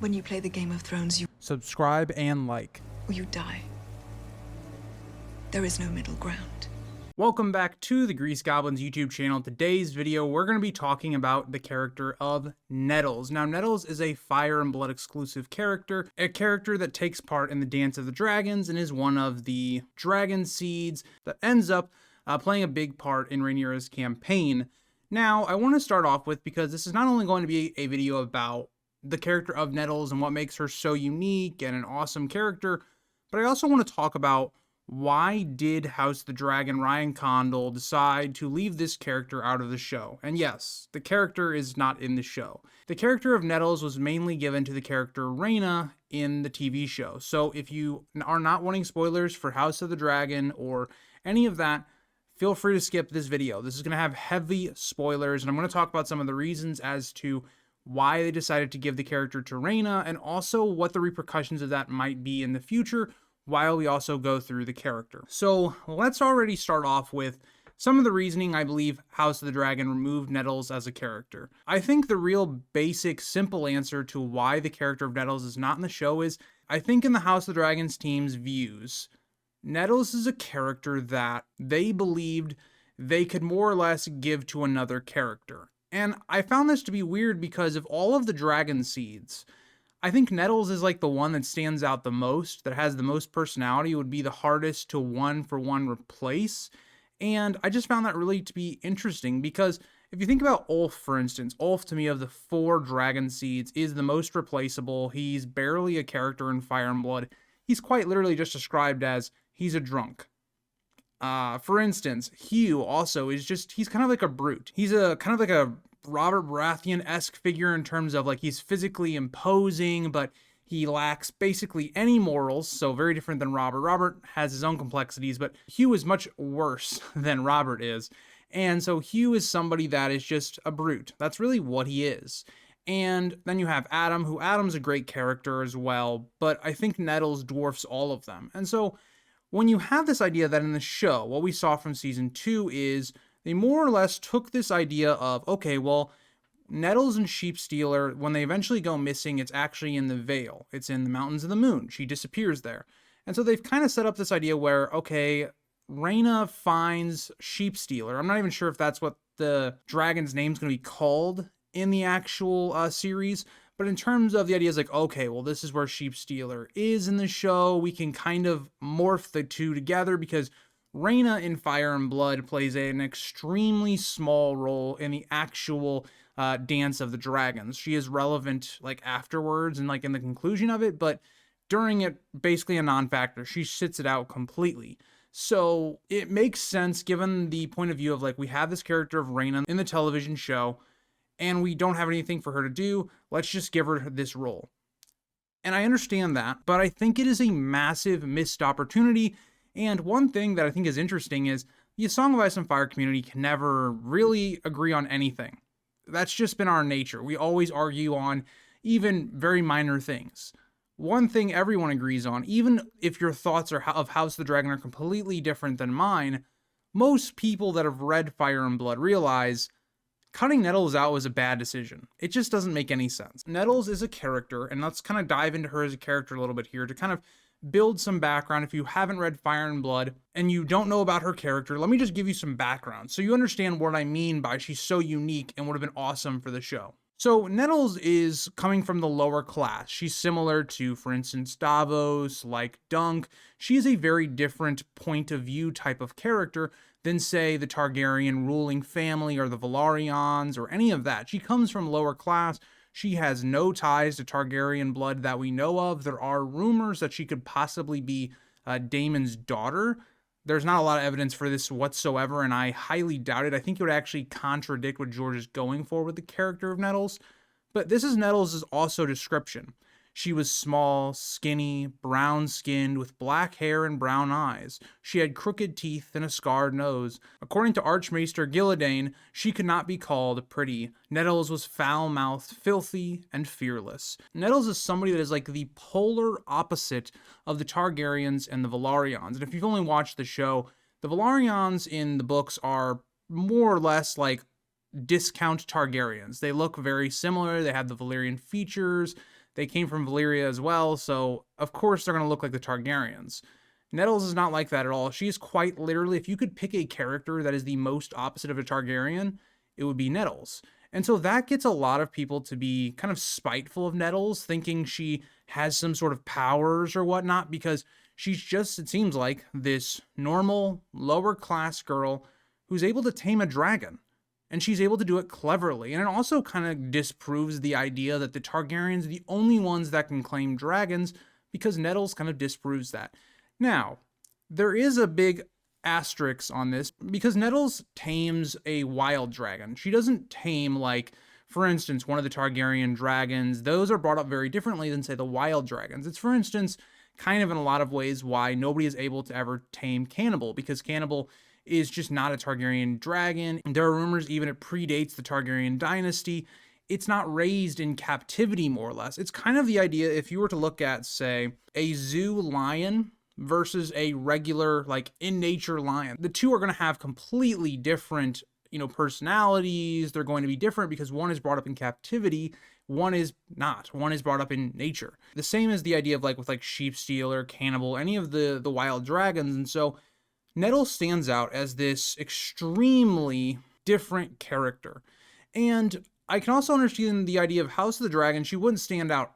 When you play the Game of Thrones, Subscribe and like. you die. There is no middle ground. Welcome back to the Grease Goblins YouTube channel. Today's video, we're going to be talking about the character of Nettles. Now, Nettles is a Fire and Blood exclusive character, a character that takes part in the Dance of the Dragons and is one of the Dragonseeds that ends up playing a big part in Rhaenyra's campaign. Now, I want to start off with, because this is not only going to be a video about the character of Nettles and what makes her so unique and an awesome character, but I also want to talk about why did House of the Dragon Ryan Condal decide to leave this character out of the show? And yes, the character is not in the show. The character of Nettles was mainly given to the character Rhaena in the TV show. So if you are not wanting spoilers for House of the Dragon or any of that, feel free to skip this video. This is going to have heavy spoilers, and I'm going to talk about some of the reasons as to why they decided to give the character to Rhaena, and also what the repercussions of that might be in the future, while we also go through the character. So let's already start off with some of the reasoning I believe House of the Dragon removed Nettles as a character. I think the real basic, simple answer to why the character of Nettles is not in the show is, I think in the House of the Dragon's team's views, Nettles is a character that they believed they could more or less give to another character. And I found this to be weird because of all of the Dragonseeds, I think Nettles is like the one that stands out the most, that has the most personality, would be the hardest to one-for-one replace. And I just found that really to be interesting because if you think about Ulf, for instance, Ulf to me of the 4 Dragonseeds is the most replaceable. He's barely a character in Fire and Blood. He's quite literally just described as he's a drunk. For instance, Hugh also is just, he's kind of like a brute. He's a kind of like a Robert Baratheon-esque figure in terms of like he's physically imposing, but he lacks basically any morals, so very different than Robert. Robert has his own complexities, but Hugh is much worse than Robert is. And so Hugh is somebody that is just a brute. That's really what he is. And then you have Adam, who Adam's a great character as well, but I think Nettles dwarfs all of them. And so when you have this idea that in the show, what we saw from season 2 is they more or less took this idea of, okay, well, Nettles and Sheepstealer, when they eventually go missing, it's actually in the Vale. It's in the Mountains of the Moon. She disappears there. And so they've kind of set up this idea where, okay, Rhaena finds Sheepstealer. I'm not even sure if that's what the dragon's name's going to be called in the actual series. But in terms of the idea is like, okay, well, this is where Sheepstealer is in the show. We can kind of morph the two together because Rhaena in Fire and Blood plays an extremely small role in the actual Dance of the Dragons. She is relevant like afterwards and like in the conclusion of it, but during it, basically a non-factor. She sits it out completely. So it makes sense given the point of view of like, we have this character of Rhaena in the television show, and we don't have anything for her to do. Let's just give her this role. And I understand that, but I think it is a massive missed opportunity. And one thing that I think is interesting is the Song of Ice and Fire community can never really agree on anything. That's just been our nature. We always argue on even very minor things. One thing everyone agrees on, even if your thoughts of House of the Dragon are completely different than mine, most people that have read Fire and Blood realize cutting Nettles out was a bad decision. It just doesn't make any sense. Nettles is a character, and let's kind of dive into her as a character a little bit here to kind of build some background. If you haven't read Fire and Blood and you don't know about her character, let me just give you some background so you understand what I mean by she's so unique and would have been awesome for the show. So Nettles is coming from the lower class. She's similar to, for instance, Davos, like Dunk. She is a very different point of view type of character than, say, the Targaryen ruling family or the Velaryons or any of that. She comes from lower class. She has no ties to Targaryen blood that we know of. There are rumors that she could possibly be Daemon's daughter. There's not a lot of evidence for this whatsoever, and I highly doubt it. I think it would actually contradict what George is going for with the character of Nettles. But this is Nettles' also description. She was small, skinny, brown-skinned, with black hair and brown eyes. She had crooked teeth and a scarred nose. According to Archmaester Gilladane, she could not be called pretty. Nettles was foul-mouthed, filthy, and fearless. Nettles is somebody that is like the polar opposite of the Targaryens and the Velaryons. And if you've only watched the show, the Velaryons in the books are more or less like discount Targaryens. They look very similar. They have the Valyrian features. They came from Valyria as well, so of course they're going to look like the Targaryens. Nettles is not like that at all. She is quite literally, if you could pick a character that is the most opposite of a Targaryen, it would be Nettles. And so that gets a lot of people to be kind of spiteful of Nettles, thinking she has some sort of powers or whatnot, because she's just, it seems like, this normal, lower class girl who's able to tame a dragon. And she's able to do it cleverly. And it also kind of disproves the idea that the Targaryens are the only ones that can claim dragons, because Nettles kind of disproves that. Now, there is a big asterisk on this, because Nettles tames a wild dragon. She doesn't tame, like, for instance, one of the Targaryen dragons. Those are brought up very differently than, say, the wild dragons. It's, for instance, kind of in a lot of ways why nobody is able to ever tame Cannibal, because Cannibal is just not a Targaryen dragon. There are rumors even it predates the Targaryen dynasty. It's not raised in captivity, more or less. It's kind of the idea, if you were to look at, say, a zoo lion versus a regular, like, in nature lion. The two are going to have completely different, personalities. They're going to be different because one is brought up in captivity, one is not. One is brought up in nature. The same as the idea of, like, with, like, Sheepstealer, Cannibal, any of the wild dragons. And so Nettles stands out as this extremely different character. And I can also understand the idea of House of the Dragon. She wouldn't stand out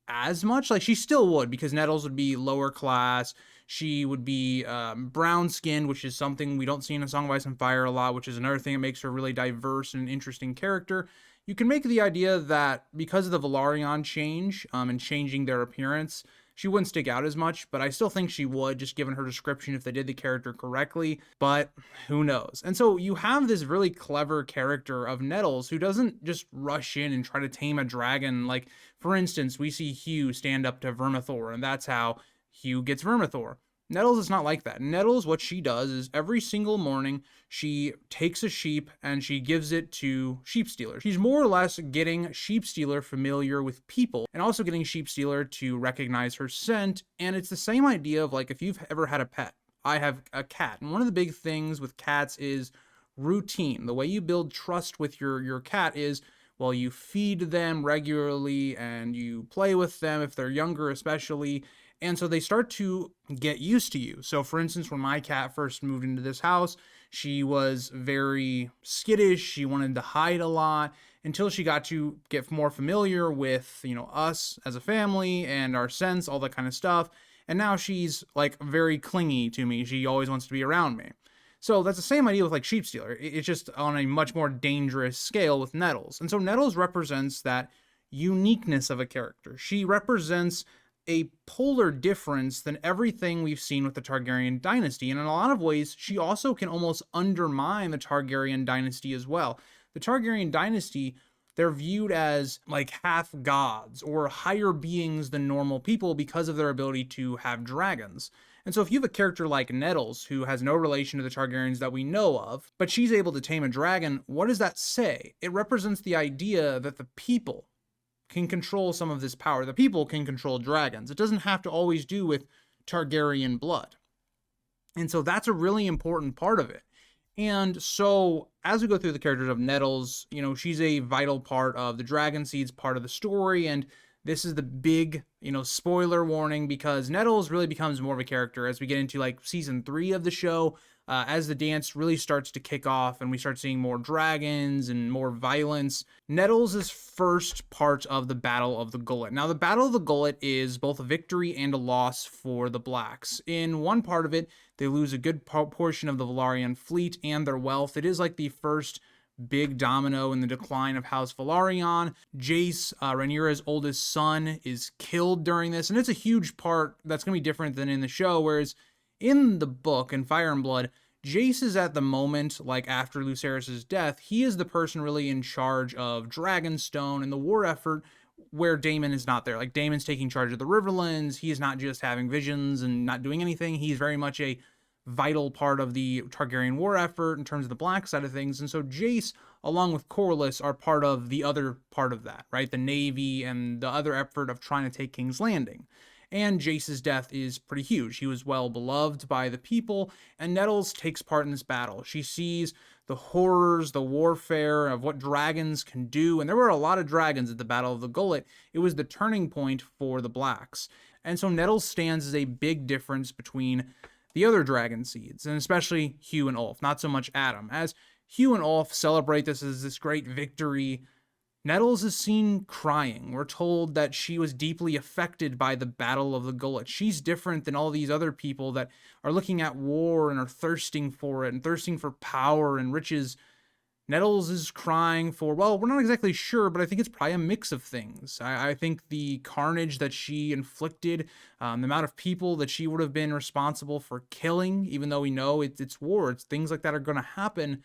as much. Like, she still would, because Nettles would be lower class. She would be brown skinned, which is something we don't see in A Song of Ice and Fire a lot, which is another thing that makes her a really diverse and interesting character. You can make the idea that because of the Velaryon change and changing their appearance, she wouldn't stick out as much, but I still think she would, just given her description, if they did the character correctly, but who knows. And so you have this really clever character of Nettles who doesn't just rush in and try to tame a dragon. Like, for instance, we see Hugh stand up to Vermithor, and that's how Hugh gets Vermithor. Nettles is not like that. Nettles, what she does is every single morning, she takes a sheep and she gives it to Sheepstealer. She's more or less getting Sheepstealer familiar with people and also getting Sheepstealer to recognize her scent. And it's the same idea of, like, if you've ever had a pet. I have a cat. And one of the big things with cats is routine. The way you build trust with your cat is, well, you feed them regularly and you play with them if they're younger especially. And so they start to get used to you. So, for instance, when my cat first moved into this house, she was very skittish. She wanted to hide a lot until she got to get more familiar with, us as a family and our scents, all that kind of stuff. And now she's, like, very clingy to me. She always wants to be around me. So that's the same idea with, like, Sheepstealer. It's just on a much more dangerous scale with Nettles. And so Nettles represents that uniqueness of a character. She represents a polar difference than everything we've seen with the Targaryen dynasty. And in a lot of ways, she also can almost undermine the Targaryen dynasty as well. The Targaryen dynasty, they're viewed as, like, half gods or higher beings than normal people because of their ability to have dragons. And so if you have a character like Nettles, who has no relation to the Targaryens that we know of, but she's able to tame a dragon, what does that say? It represents the idea that the people can control some of this power. The people can control dragons. It doesn't have to always do with Targaryen blood. And so that's a really important part of it. And so as we go through the characters of Nettles, she's a vital part of the Dragonseed's part of the story. And this is the big, spoiler warning, because Nettles really becomes more of a character as we get into, like, season 3 of the show. As the dance really starts to kick off and we start seeing more dragons and more violence. Nettles is first part of the Battle of the Gullet. Now, the Battle of the Gullet is both a victory and a loss for the Blacks. In one part of it, they lose a good portion of the Velaryon fleet and their wealth. It is like the first big domino in the decline of House Velaryon. Jace, Rhaenyra's oldest son, is killed during this, and it's a huge part that's going to be different than in the show, whereas in the book, in Fire and Blood, Jace is at the moment, like after Lucerys' death, he is the person really in charge of Dragonstone and the war effort, where Daemon is not there. Like, Daemon's taking charge of the Riverlands. He is not just having visions and not doing anything. He's very much a vital part of the Targaryen war effort in terms of the black side of things. And so Jace, along with Corlys, are part of the other part of that, right? The Navy and the other effort of trying to take King's Landing. And Jace's death is pretty huge. He was well beloved by the people, and Nettles takes part in this battle. She sees the horrors, the warfare of what dragons can do. And there were a lot of dragons at the Battle of the Gullet. It was the turning point for the Blacks. And so Nettles stands as a big difference between the other Dragonseeds, and especially Hugh and Ulf, not so much Adam. As Hugh and Ulf celebrate this as this great victory, Nettles is seen crying. We're told that she was deeply affected by the Battle of the Gullet. She's different than all these other people that are looking at war and are thirsting for it and thirsting for power and riches. Nettles is crying for, well, we're not exactly sure, but I think it's probably a mix of things. I think the carnage that she inflicted, the amount of people that she would have been responsible for killing, even though we know it's war, it's things like that are going to happen.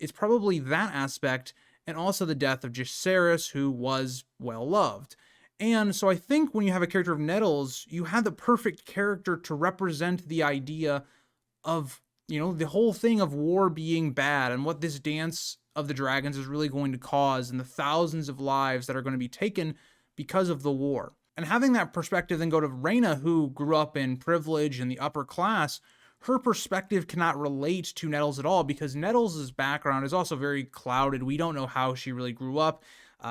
It's probably that aspect, and also the death of Jacaerys, who was well loved. And so I think when you have a character of Nettles, you have the perfect character to represent the idea of, the whole thing of war being bad and what this dance of the dragons is really going to cause and the thousands of lives that are going to be taken because of the war. And having that perspective then go to Rhaena, who grew up in privilege in the upper class, her perspective cannot relate to Nettles at all because Nettles' background is also very clouded. We don't know how she really grew up.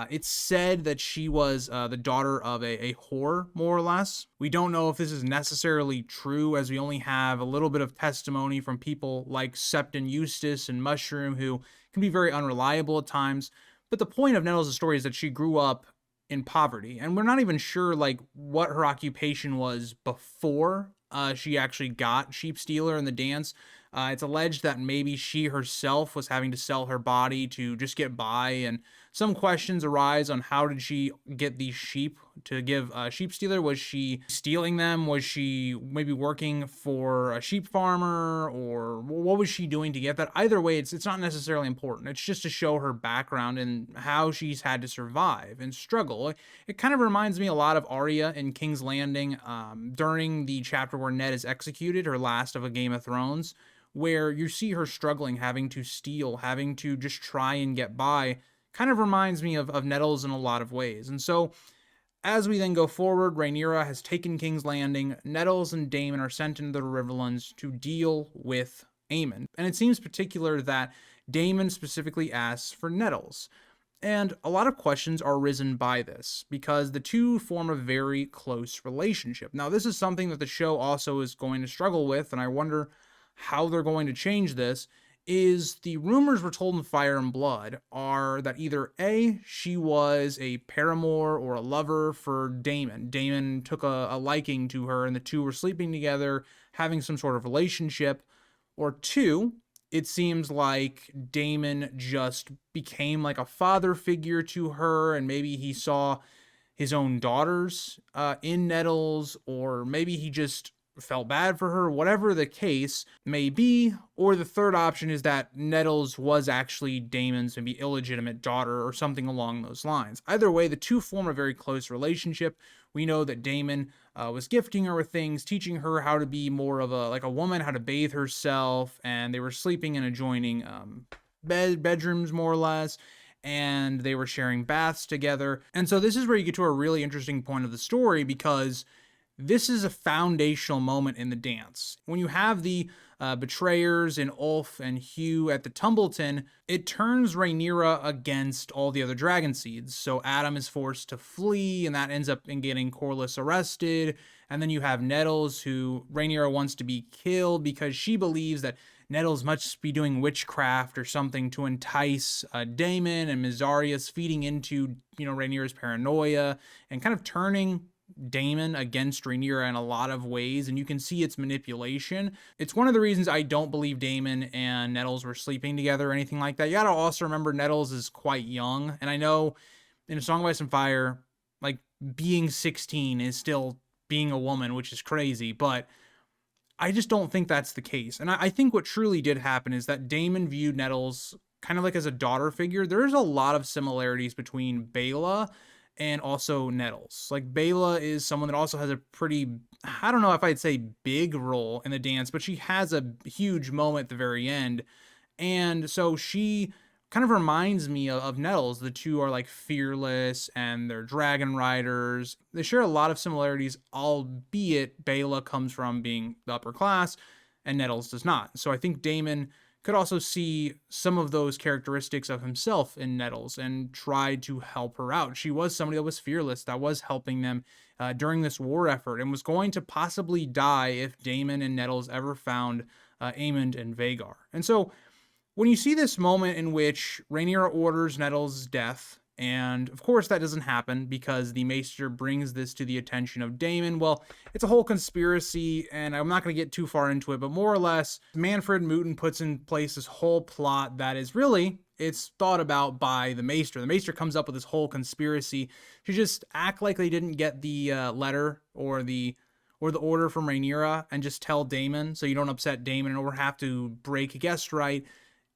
It's said that she was the daughter of a whore, more or less. We don't know if this is necessarily true, as we only have a little bit of testimony from people like Septon Eustace and Mushroom, who can be very unreliable at times. But the point of Nettles' story is that she grew up in poverty, and we're not even sure what her occupation was before she actually got Sheepstealer in the dance. It's alleged that maybe she herself was having to sell her body to just get by, and some questions arise on how did she get these sheep to give Sheepstealer. Was she stealing them? Was she maybe working for a sheep farmer? Or what was she doing to get that? Either way, it's not necessarily important. It's just to show her background and how she's had to survive and struggle. It kind of reminds me a lot of Arya in King's Landing during the chapter where Ned is executed, her last of A Game of Thrones, where you see her struggling, having to steal, having to just try and get by. Kind of reminds me of Nettles in a lot of ways. And so as we then go forward, Rhaenyra has taken King's Landing. Nettles and Daemon are sent into the Riverlands to deal with Aemon. And it seems particular that Daemon specifically asks for Nettles. And a lot of questions are risen by this, because the two form a very close relationship. Now, this is something that the show also is going to struggle with, and I wonder how they're going to change this. Is the rumors we're told in Fire and Blood are that either A, she was a paramour or a lover for Daemon. Daemon took a liking to her and the two were sleeping together, having some sort of relationship. Or two, it seems like Daemon just became like a father figure to her, and maybe he saw his own daughters in Nettles, or maybe he just felt bad for her, whatever the case may be. Or the third option is that Nettles was actually Daemon's maybe illegitimate daughter or something along those lines. Either way, the two form a very close relationship. We know that Daemon was gifting her with things, teaching her how to be more of a woman, how to bathe herself, and they were sleeping in adjoining bedrooms, more or less, and they were sharing baths together. And so this is where you get to a really interesting point of the story, because this is a foundational moment in the dance. When you have the betrayers in Ulf and Hugh at the Tumbleton, it turns Rhaenyra against all the other Dragonseeds. So Adam is forced to flee, and that ends up in getting Corlys arrested. And then you have Nettles, who Rhaenyra wants to be killed because she believes that Nettles must be doing witchcraft or something to entice Daemon, and Mysareus feeding into, Rhaenyra's paranoia and kind of turning Daemon against Rhaenyra in a lot of ways, and you can see its manipulation. It's one of the reasons I don't believe Daemon and Nettles were sleeping together or anything like that. You gotta also remember Nettles is quite young, and I know in A Song of Ice and Fire, being 16 is still being a woman, which is crazy, but I just don't think that's the case. And I think what truly did happen is that Daemon viewed Nettles kind of as a daughter figure. There's a lot of similarities between Baela and also Nettles. Baela is someone that also has a pretty, I don't know if I'd say big role in the dance, but she has a huge moment at the very end. And so she kind of reminds me of Nettles. The two are fearless, and they're dragon riders. They share a lot of similarities, albeit Baela comes from being the upper class and Nettles does not. So I think Daemon could also see some of those characteristics of himself in Nettles and tried to help her out. She was somebody that was fearless, that was helping them during this war effort, and was going to possibly die if Daemon and Nettles ever found Aemond and Vhagar. And so when you see this moment in which Rhaenyra orders Nettles' death, and of course that doesn't happen because the Maester brings this to the attention of Daemon. Well, it's a whole conspiracy, and I'm not going to get too far into it, but more or less, Manfred Mooten puts in place this whole plot that is really, it's thought about by the Maester. The Maester comes up with this whole conspiracy to just act like they didn't get the letter or the order from Rhaenyra and just tell Daemon so you don't upset Daemon or have to break guest right.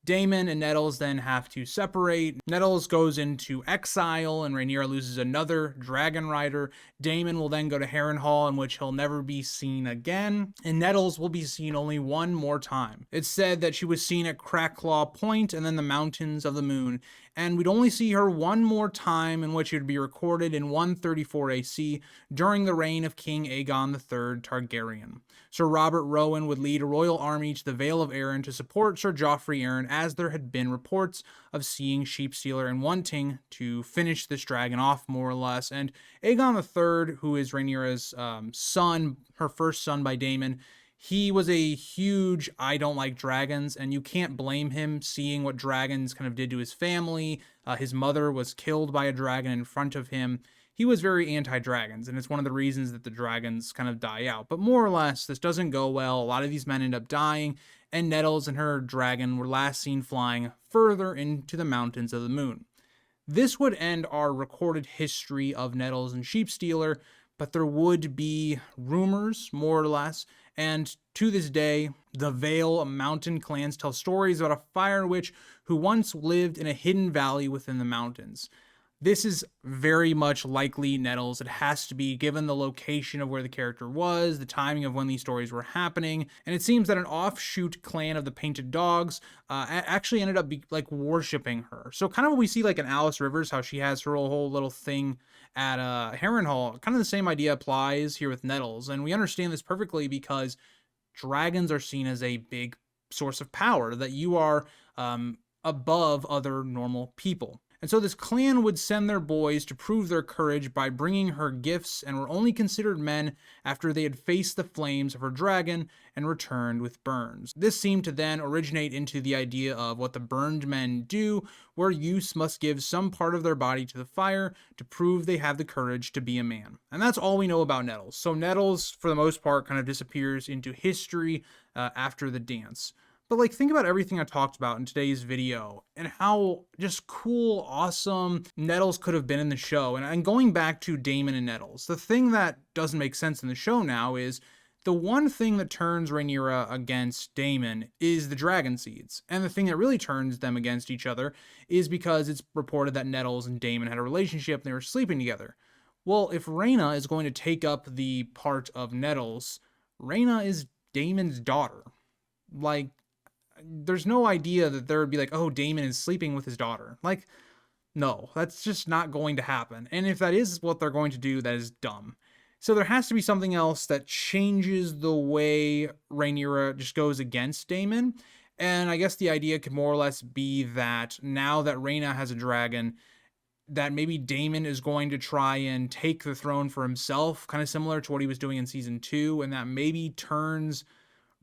Daemon and Nettles then have to separate. Nettles goes into exile, and Rhaenyra loses another dragon rider. Daemon will then go to Harrenhal, in which he'll never be seen again, and Nettles will be seen only one more time. It's said that she was seen at Crackclaw Point and then the Mountains of the Moon, and we'd only see her one more time, in which it would be recorded in 134 AC during the reign of King Aegon III Targaryen. Sir Robert Rowan would lead a royal army to the Vale of Arryn to support Sir Joffrey Arryn, as there had been reports of seeing Sheepstealer and wanting to finish this dragon off, more or less. And Aegon III, who is Rhaenyra's son, her first son by Daemon, he was a huge I don't like dragons, and you can't blame him seeing what dragons kind of did to his family. His mother was killed by a dragon in front of him. He was very anti-dragons, and it's one of the reasons that the dragons kind of die out. But more or less, this doesn't go well. A lot of these men end up dying, and Nettles and her dragon were last seen flying further into the Mountains of the Moon. This would end our recorded history of Nettles and Sheepstealer, but there would be rumors, more or less, and to this day, the Vale mountain clans tell stories about a fire witch who once lived in a hidden valley within the mountains. This is very much likely Nettles. It has to be, given the location of where the character was, the timing of when these stories were happening, and it seems that an offshoot clan of the Painted Dogs actually ended up worshipping her. So kind of what we see like in Alice Rivers, how she has her whole little thing at Harrenhal, kind of the same idea applies here with Nettles, and we understand this perfectly because dragons are seen as a big source of power, that you are above other normal people. And so this clan would send their boys to prove their courage by bringing her gifts, and were only considered men after they had faced the flames of her dragon and returned with burns. This seemed to then originate into the idea of what the burned men do, where youths must give some part of their body to the fire to prove they have the courage to be a man. And that's all we know about Nettles. So Nettles, for the most part, kind of disappears into history after the dance. But think about everything I talked about in today's video and how just cool, awesome Nettles could have been in the show. And going back to Daemon and Nettles, the thing that doesn't make sense in the show now is the one thing that turns Rhaenyra against Daemon is the Dragonseeds. And the thing that really turns them against each other is because it's reported that Nettles and Daemon had a relationship and they were sleeping together. Well, if Rhaena is going to take up the part of Nettles, Rhaena is Daemon's daughter. There's no idea that there would be oh, Daemon is sleeping with his daughter. No, that's just not going to happen. And if that is what they're going to do, that is dumb. So there has to be something else that changes the way Rhaenyra just goes against Daemon. And I guess the idea could more or less be that now that Rhaena has a dragon, that maybe Daemon is going to try and take the throne for himself, kind of similar to what he was doing in season 2, and that maybe turns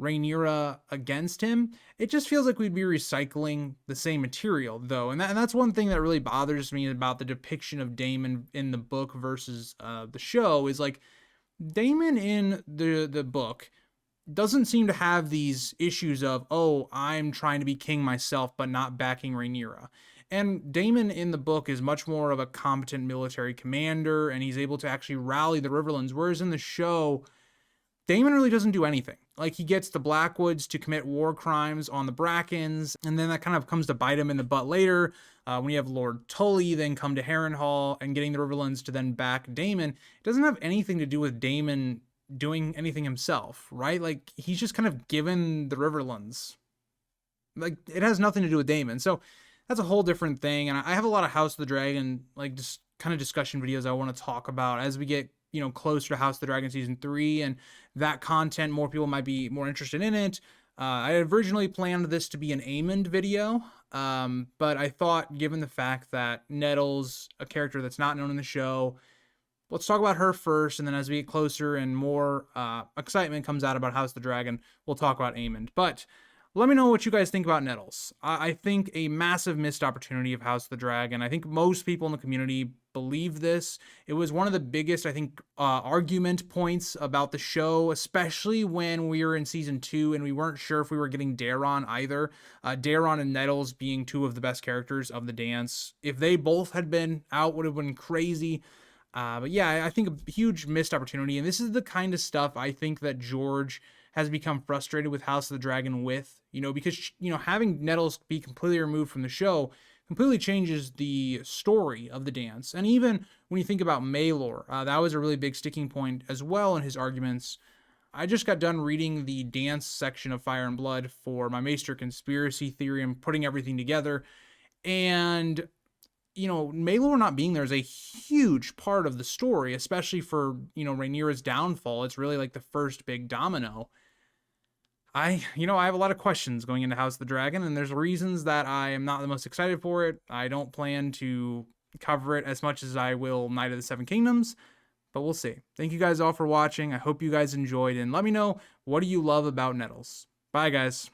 Rhaenyra against him. It just feels like we'd be recycling the same material, though, and that's one thing that really bothers me about the depiction of Daemon in the book versus the show is Daemon in the book doesn't seem to have these issues of, oh, I'm trying to be king myself but not backing Rhaenyra. And Daemon in the book is much more of a competent military commander, and he's able to actually rally the Riverlands, whereas in the show, Daemon really doesn't do anything. He gets the Blackwoods to commit war crimes on the Brackens, and then that kind of comes to bite him in the butt later when you have Lord Tully then come to Harrenhal and getting the Riverlands to then back Daemon. It doesn't have anything to do with Daemon doing anything himself, right? He's just kind of given the Riverlands. It has nothing to do with Daemon. So that's a whole different thing, and I have a lot of House of the Dragon, just kind of discussion videos I want to talk about as we get closer to House of the Dragon Season 3, and that content, more people might be more interested in it. I originally planned this to be an Aemond video, but I thought, given the fact that Nettles, a character that's not known in the show, let's talk about her first, and then as we get closer and more excitement comes out about House of the Dragon, we'll talk about Aemond. But let me know what you guys think about Nettles. I think a massive missed opportunity of House of the Dragon. I think most people in the community believe this. It was one of the biggest, I think, argument points about the show, especially when we were in season 2 and we weren't sure if we were getting Daemon either. Daemon and Nettles being two of the best characters of the dance. If they both had been out, would have been crazy. But yeah, I think a huge missed opportunity. And this is the kind of stuff I think that George has become frustrated with House of the Dragon with, because, having Nettles be completely removed from the show completely changes the story of the dance. And even when you think about Maelor, that was a really big sticking point as well in his arguments. I just got done reading the dance section of Fire and Blood for my Maester conspiracy theory and putting everything together. And Maelor not being there is a huge part of the story, especially for, Rhaenyra's downfall. It's really like the first big domino. I have a lot of questions going into House of the Dragon, and there's reasons that I am not the most excited for it. I don't plan to cover it as much as I will Knight of the Seven Kingdoms, but we'll see. Thank you guys all for watching. I hope you guys enjoyed, and let me know, what do you love about Nettles? Bye, guys.